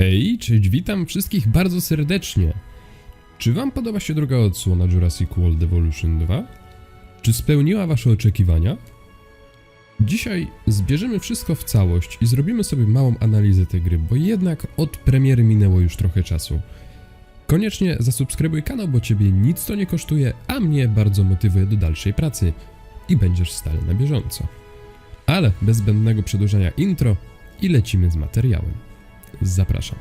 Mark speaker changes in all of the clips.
Speaker 1: Hej, cześć, witam wszystkich bardzo serdecznie. Czy wam podoba się druga odsłona Jurassic World Evolution 2? Czy spełniła wasze oczekiwania? Dzisiaj zbierzemy wszystko w całość i zrobimy sobie małą analizę tej gry, bo jednak od premiery minęło już trochę czasu. Koniecznie zasubskrybuj kanał, bo ciebie nic to nie kosztuje, a mnie bardzo motywuje do dalszej pracy i będziesz stale na bieżąco. Ale bez zbędnego przedłużania intro i lecimy z materiałem. Zapraszam.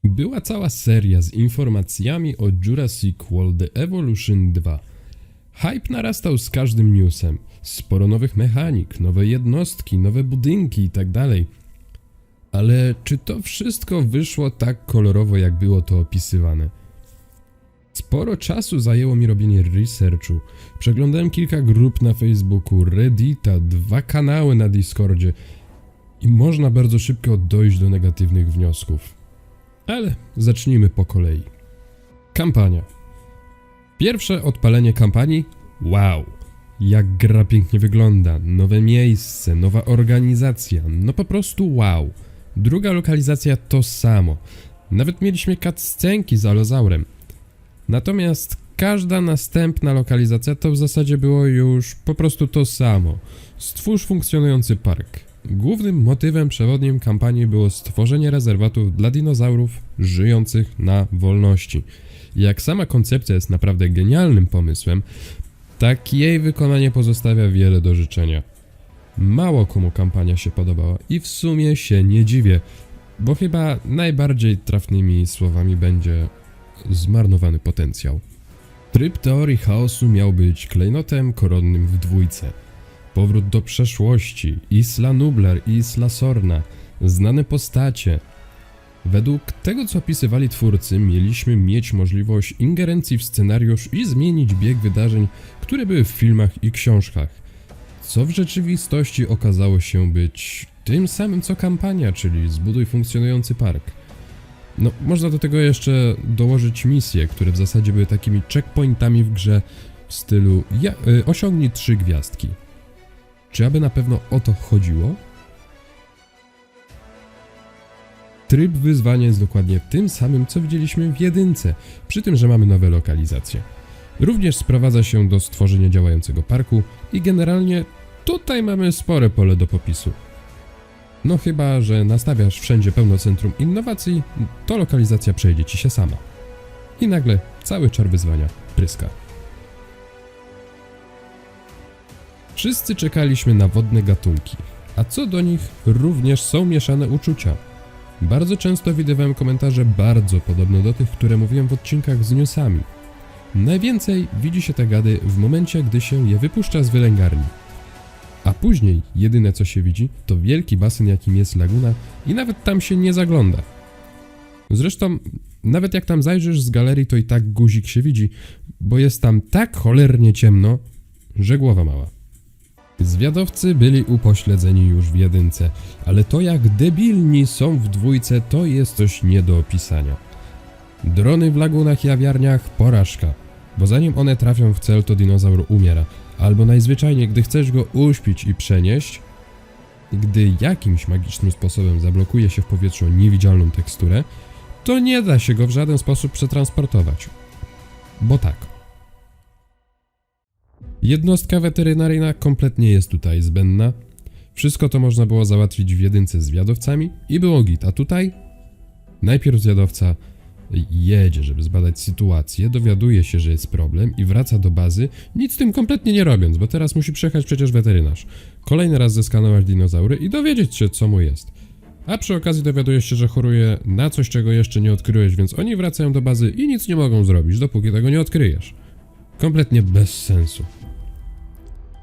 Speaker 1: Była cała seria z informacjami o Jurassic World Evolution 2. Hype narastał z każdym newsem. Sporo nowych mechanik, nowe jednostki, nowe budynki itd. Ale czy to wszystko wyszło tak kolorowo, jak było to opisywane? Sporo czasu zajęło mi robienie researchu. Przeglądałem kilka grup na Facebooku, Reddita, 2 kanały na Discordzie i można bardzo szybko dojść do negatywnych wniosków. Ale zacznijmy po kolei. Kampania. Pierwsze odpalenie kampanii? Wow! Jak gra pięknie wygląda, nowe miejsce, nowa organizacja, no po prostu wow. Druga lokalizacja to samo. Nawet mieliśmy cutscenki z Alozaurem. Natomiast każda następna lokalizacja to w zasadzie było już po prostu to samo. Stwórz funkcjonujący park. Głównym motywem przewodnim kampanii było stworzenie rezerwatów dla dinozaurów żyjących na wolności. Jak sama koncepcja jest naprawdę genialnym pomysłem, tak jej wykonanie pozostawia wiele do życzenia. Mało komu kampania się podobała i w sumie się nie dziwię, bo chyba najbardziej trafnymi słowami będzie zmarnowany potencjał. Tryb teorii chaosu miał być klejnotem koronnym w dwójce. Powrót do przeszłości, Isla Nublar i Isla Sorna, znane postacie. Według tego, co opisywali twórcy, mieliśmy mieć możliwość ingerencji w scenariusz i zmienić bieg wydarzeń, które były w filmach i książkach. Co w rzeczywistości okazało się być tym samym co kampania, czyli zbuduj funkcjonujący park. No, można do tego jeszcze dołożyć misje, które w zasadzie były takimi checkpointami w grze w stylu osiągnij 3 gwiazdki. Czy aby na pewno o to chodziło? Tryb wyzwania jest dokładnie tym samym, co widzieliśmy w jedynce, przy tym, że mamy nowe lokalizacje. Również sprowadza się do stworzenia działającego parku i generalnie tutaj mamy spore pole do popisu. No chyba, że nastawiasz wszędzie pełno centrum innowacji, to lokalizacja przejdzie ci się sama. I nagle cały czar wyzwania pryska. Wszyscy czekaliśmy na wodne gatunki, a co do nich również są mieszane uczucia. Bardzo często widywałem komentarze bardzo podobne do tych, które mówiłem w odcinkach z newsami. Najwięcej widzi się te gady w momencie, gdy się je wypuszcza z wylęgarni. A później jedyne co się widzi to wielki basen, jakim jest laguna i nawet tam się nie zagląda. Zresztą nawet jak tam zajrzysz z galerii, to i tak guzik się widzi, bo jest tam tak cholernie ciemno, że głowa mała. Zwiadowcy byli upośledzeni już w jedynce, ale to jak debilni są w dwójce, to jest coś nie do opisania. Drony w lagunach i awiarniach porażka, bo zanim one trafią w cel, to dinozaur umiera, albo najzwyczajniej, gdy chcesz go uśpić i przenieść, gdy jakimś magicznym sposobem zablokuje się w powietrzu niewidzialną teksturę, to nie da się go w żaden sposób przetransportować. Bo tak. Jednostka weterynaryjna kompletnie jest tutaj zbędna. Wszystko to można było załatwić w jedynce z zwiadowcami i było git, a tutaj najpierw zwiadowca jedzie, żeby zbadać sytuację, dowiaduje się, że jest problem i wraca do bazy, nic z tym kompletnie nie robiąc, bo teraz musi przyjechać przecież weterynarz. Kolejny raz zeskanować dinozaury i dowiedzieć się, co mu jest. A przy okazji dowiadujesz się, że choruje na coś, czego jeszcze nie odkryłeś, więc oni wracają do bazy i nic nie mogą zrobić, dopóki tego nie odkryjesz. Kompletnie bez sensu.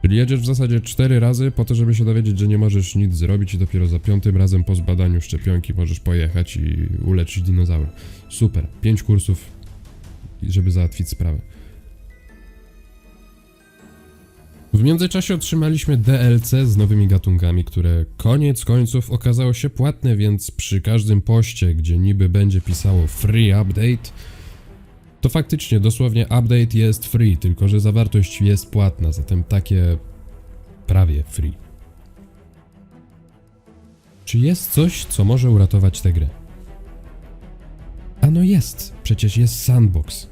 Speaker 1: Czyli jedziesz w zasadzie 4 razy po to, żeby się dowiedzieć, że nie możesz nic zrobić i dopiero za 5. razem po zbadaniu szczepionki możesz pojechać i uleczyć dinozaura. Super, 5 kursów, żeby załatwić sprawę. W międzyczasie otrzymaliśmy DLC z nowymi gatunkami, które koniec końców okazało się płatne, więc przy każdym poście, gdzie niby będzie pisało free update, to faktycznie dosłownie update jest free, tylko że zawartość jest płatna, zatem takie prawie free. Czy jest coś, co może uratować tę grę? Ano jest, przecież jest Sandbox.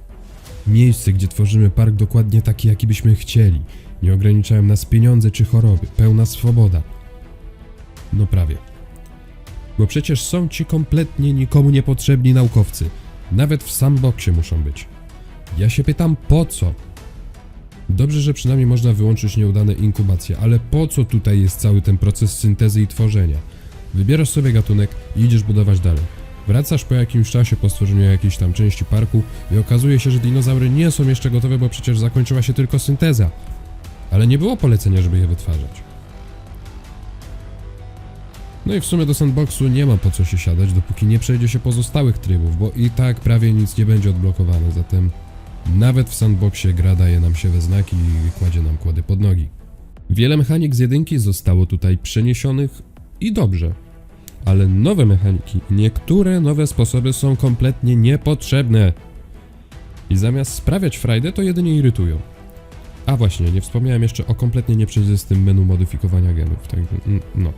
Speaker 1: Miejsce, gdzie tworzymy park dokładnie taki, jaki byśmy chcieli. Nie ograniczają nas pieniądze czy choroby, pełna swoboda. No prawie. Bo przecież są ci kompletnie nikomu niepotrzebni naukowcy. Nawet w Sandboxie muszą być. Ja się pytam, po co? Dobrze, że przynajmniej można wyłączyć nieudane inkubacje, ale po co tutaj jest cały ten proces syntezy i tworzenia? Wybierasz sobie gatunek i idziesz budować dalej. Wracasz po jakimś czasie po stworzeniu jakiejś tam części parku i okazuje się, że dinozaury nie są jeszcze gotowe, bo przecież zakończyła się tylko synteza. Ale nie było polecenia, żeby je wytwarzać. No i w sumie do sandboxu nie ma po co się siadać, dopóki nie przejdzie się pozostałych trybów, bo i tak prawie nic nie będzie odblokowane, zatem nawet w sandboxie gra daje nam się we znaki i kładzie nam kłody pod nogi. Wiele mechanik z jedynki zostało tutaj przeniesionych i dobrze, ale nowe mechaniki, niektóre nowe sposoby są kompletnie niepotrzebne i zamiast sprawiać frajdę, to jedynie irytują. A właśnie, nie wspomniałem jeszcze o kompletnie nieprzejrzystym menu modyfikowania genów, także no.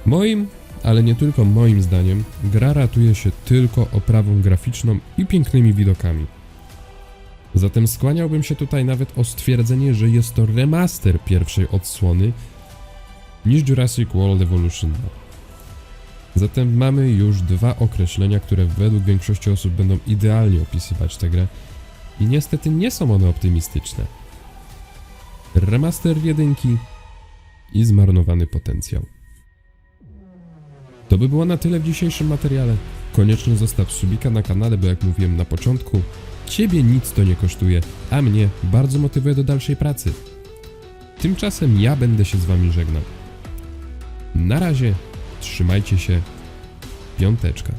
Speaker 1: Moim, ale nie tylko moim zdaniem, gra ratuje się tylko oprawą graficzną i pięknymi widokami. Zatem skłaniałbym się tutaj nawet o stwierdzenie, że jest to remaster pierwszej odsłony niż Jurassic World Evolution 2. Zatem mamy już dwa określenia, które według większości osób będą idealnie opisywać tę grę i niestety nie są one optymistyczne. Remaster jedynki i zmarnowany potencjał. To by było na tyle w dzisiejszym materiale. Koniecznie zostaw subika na kanale, bo jak mówiłem na początku, ciebie nic to nie kosztuje, a mnie bardzo motywuje do dalszej pracy. Tymczasem ja będę się z wami żegnał. Na razie, trzymajcie się, piąteczka.